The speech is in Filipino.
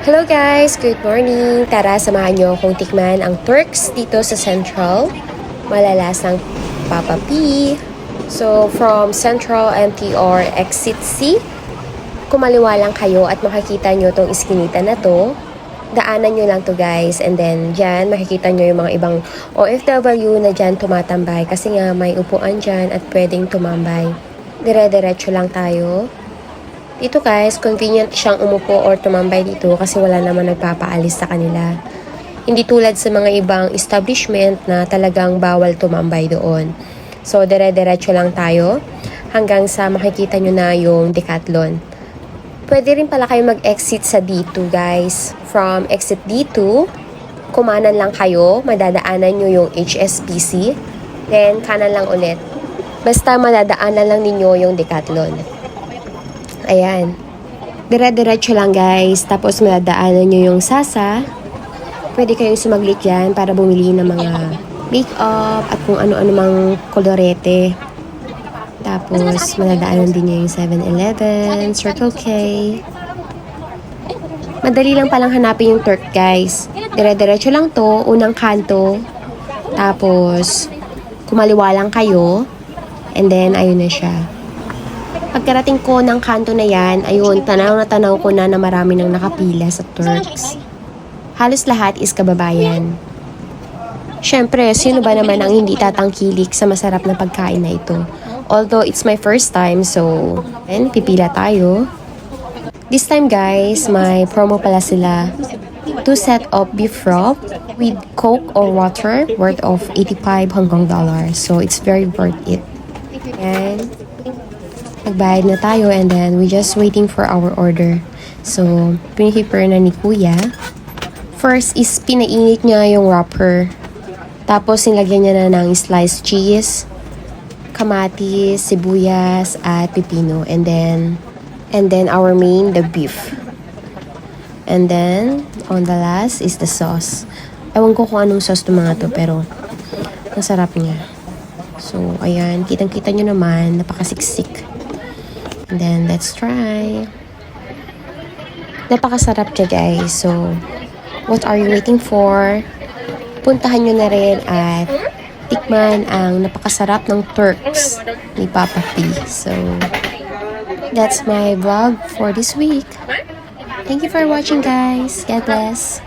Hello guys! Good morning! Tara, samahan nyo akong tikman ang Turks dito sa Central. Malalasang Papa P. So, from Central MTR Exit C, kumaliwa lang kayo at makikita nyo tong iskinita na to. Daanan nyo lang to guys. And then, dyan, makikita nyo yung mga ibang OFW na dyan tumatambay. Kasi nga, may upuan dyan at pwedeng tumambay. Dire-diretso lang tayo. Dito guys, convenient siyang umupo or tumambay dito kasi wala naman nagpapaalis sa kanila. Hindi tulad sa mga ibang establishment na talagang bawal tumambay doon. So, dire-diretso lang tayo hanggang sa makikita nyo na yung Decathlon. Pwede rin pala kayo mag-exit sa D2 guys. From exit D2, kumanan lang kayo, madadaanan nyo yung HSBC. Then, kanan lang ulit. Basta madadaanan lang ninyo yung Decathlon. Ayan. Dire-diretso lang guys. Tapos madadaanan nyo yung Sasa. Pwede kayong sumaglit dyan para bumili ng mga make-up at kung ano-ano mang kolorete. Tapos madadaanan din nyo yung 7-Eleven, Circle K. Madali lang palang hanapin yung Turk guys. Dire-diretso lang to, unang kanto. Tapos kumaliwa lang kayo. And then ayun na siya. Pagkarating ko ng kanto na yan, ayun, tanaw na tanaw ko na marami nang nakapila sa Turks. Halos lahat is kababayan. Siyempre, sino ba naman ang hindi tatangkilik sa masarap na pagkain na ito? Although, it's my first time, so, pipila tayo. This time guys, may promo pala sila. 2 set of beef raw with Coke or water worth of 85 Hong Kong dollars. So, it's very worth it. Ayan. Nagbayad na tayo and then we just waiting for our order. So, pinipipare na ni Kuya. First is pinainit niya yung wrapper. Tapos nilagyan niya na ng sliced cheese, kamatis, sibuyas, at pipino. And then our main, the beef. And then, on the last is the sauce. Ewan ko kung anong sauce itong mga to, pero ang sarap niya. So, ayan, kitang-kita nyo naman, napakasiksik. And then, let's try. Napakasarap siya guys. So, what are you waiting for? Puntahan nyo na rin at tikman ang napakasarap ng Turks ni Papa P. So, that's my vlog for this week. Thank you for watching guys. God bless.